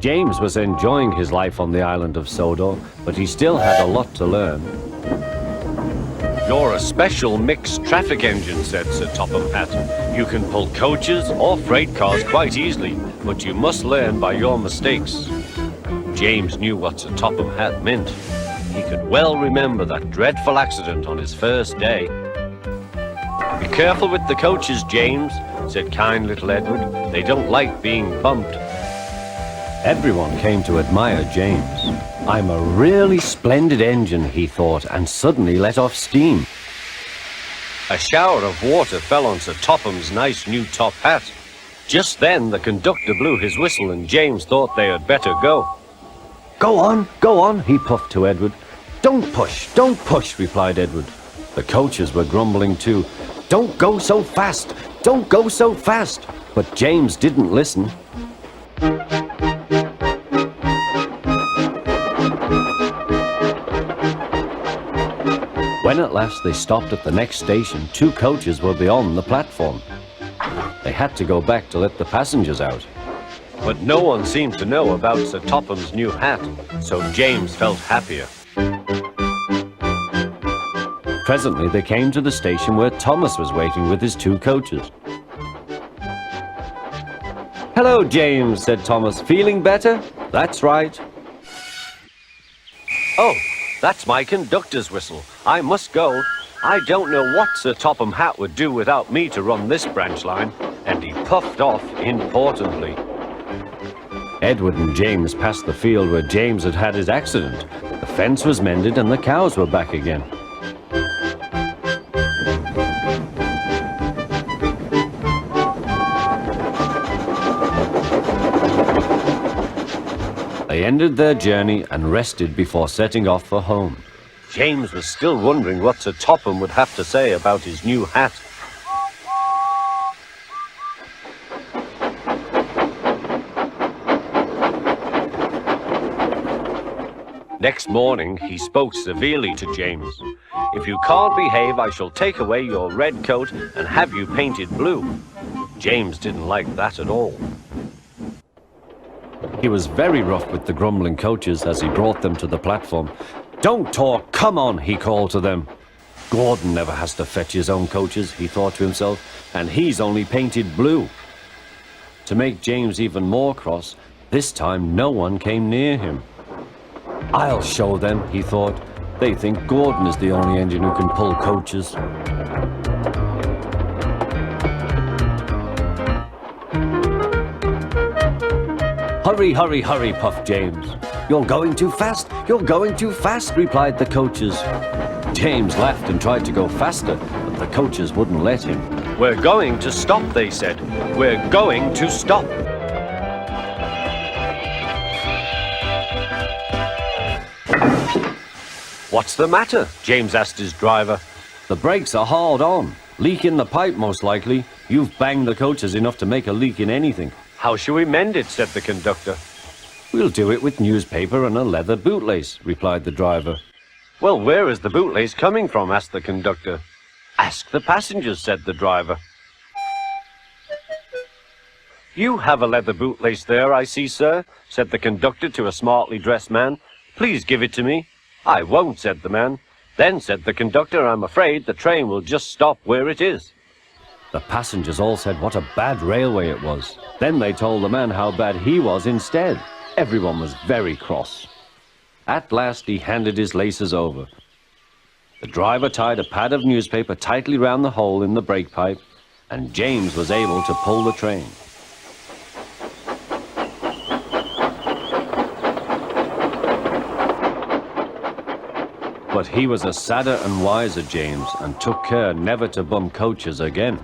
James was enjoying his life on the island of Sodor, but he still had a lot to learn. "You're a special mixed traffic engine," said Sir Topham Hatt. "You can pull coaches or freight cars quite easily, but you must learn by your mistakes." James knew what Sir Topham Hatt meant. He could well remember that dreadful accident on his first day. "Be careful with the coaches, James," said kind little Edward. "They don't like being bumped." Everyone came to admire James. "I'm a really splendid engine," he thought, and suddenly let off steam. A shower of water fell on Sir Topham's nice new top hat. Just then the conductor blew his whistle and James thought they had better go. Go on," he puffed to Edward. Don't push," replied Edward. The coaches were grumbling too. Don't go so fast! But James didn't listen. When at last they stopped at the next station, 2 coaches were beyond the platform. They had to go back to let the passengers out. But no one seemed to know about Sir Topham's new hat, so James felt happier. Presently they came to the station where Thomas was waiting with his 2 coaches. "Hello, James," said Thomas. "Feeling better?" "That's right." "Oh, that's my conductor's whistle. I must go. I don't know what Sir Topham Hatt would do without me to run this branch line." And he puffed off importantly. Edward and James passed the field where James had had his accident. The fence was mended and the cows were back again. They ended their journey and rested before setting off for home. James was still wondering what Sir Topham would have to say about his new hat. Next morning, he spoke severely to James. "If you can't behave, I shall take away your red coat and have you painted blue." James didn't like that at all. He was very rough with the grumbling coaches as he brought them to the platform. "Don't talk, come on," he called to them. "Gordon never has to fetch his own coaches," he thought to himself, "and he's only painted blue." To make James even more cross, this time no one came near him. "I'll show them," he thought. "They think Gordon is the only engine who can pull coaches." Hurry, puffed James. You're going too fast, replied the coaches. James laughed and tried to go faster, but the coaches wouldn't let him. "We're going to stop," they said. "We're going to stop." "What's the matter?" James asked his driver. "The brakes are hard on. Leak in the pipe, most likely. You've banged the coaches enough to make a leak in anything." "How shall we mend it?" said the conductor. "We'll do it with newspaper and a leather bootlace," replied the driver. "Well, where is the bootlace coming from?" asked the conductor. "Ask the passengers," said the driver. "You have a leather bootlace there, I see, sir," said the conductor to a smartly dressed man. "Please give it to me." "I won't," said the man. "Then," said the conductor, "I'm afraid the train will just stop where it is." The passengers all said what a bad railway it was. Then they told the man how bad he was instead. Everyone was very cross. At last he handed his laces over. The driver tied a pad of newspaper tightly round the hole in the brake pipe, and James was able to pull the train. But he was a sadder and wiser James, and took care never to bump coaches again.